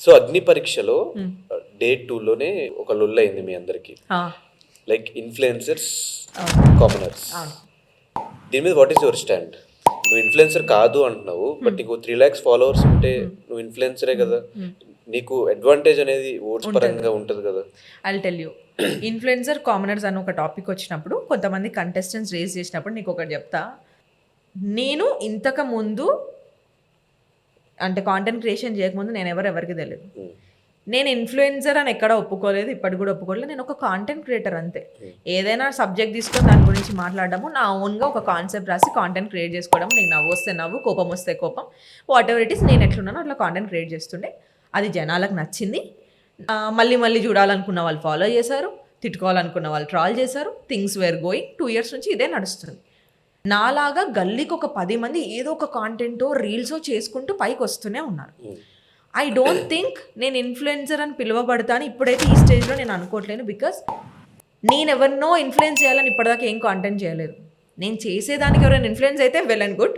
So అగ్ని పరీక్షలో day 2లోనే ఒక లొల్లు అయింది మీ అందరికి, లైక్ ఇన్ఫ్లుయెన్సర్స్ కామనర్స్. దీని మీద వాట్ ఈస్ యువర్ స్టాండ్? నువ్వు ఇన్ఫ్లుయెన్సర్ కాదు అంటున్నావు, బట్ నీకు 3 lakhs ఫాలోవర్స్ ఉంటే నువ్వు ఇన్ఫ్లుయెన్సరే కదా, నీకు అడ్వాంటేజ్ అనేది ఓట్స్ పరంగా ఉంటుంది కదా. I'll tell you, influencer commoners అని ఒక టాపిక్ వచ్చినప్పుడు కొంతమంది కంటెస్టెంట్స్ రేస్ చేసినప్పుడు నీకు ఒకటి చెప్తా. నేను ఇంతకు ముందు అంటే కాంటెంట్ క్రియేషన్ చేయకముందు నేను ఎవరికి తెలియదు. నేను ఇన్ఫ్లుయెన్సర్ అని ఎక్కడ ఒప్పుకోలేదు, ఇప్పటికి కూడా ఒప్పుకోలేదు. నేను ఒక కాంటెంట్ క్రియేటర్ అంతే. ఏదైనా సబ్జెక్ట్ తీసుకొని దాని గురించి మాట్లాడడము, నా ఓన్గా ఒక కాన్సెప్ట్ రాసి కాంటెంట్ క్రియేట్ చేసుకోవడం, నీకు నవ్వు వస్తే నవ్వు, కోపం వస్తే కోపం, వాట్ ఎవర్ ఇట్ ఈస్, నేను ఎట్లున్నానో అట్లా కాంటెంట్ క్రియేట్ చేస్తుండే. అది జనాలకు నచ్చింది. మళ్ళీ మళ్ళీ చూడాలనుకున్న వాళ్ళు ఫాలో చేశారు, తిట్టుకోవాలనుకున్న వాళ్ళు ట్రాల్ చేశారు. థింగ్స్ వేర్ గోయింగ్ 2 years నుంచి ఇదే నడుస్తుంది. నాలాగా గల్లీకి ఒక 10 మంది ఏదో ఒక కాంటెంటో రీల్సో చేసుకుంటూ పైకి వస్తూనే ఉన్నారు. ఐ డోంట్ థింక్ నేను ఇన్ఫ్లుయెన్సర్ అని పిలువబడతాను ఇప్పుడైతే ఈ స్టేజ్లో నేను అనుకోవట్లేను. బికాస్ నేను ఎవరినో ఇన్ఫ్లుయెన్స్ చేయాలని ఇప్పటిదాకా ఏం కాంటెంట్ చేయలేదు. నేను చేసేదానికి ఎవరైనా ఇన్ఫ్లుయెన్స్ అయితే వెల్ అండ్ గుడ్.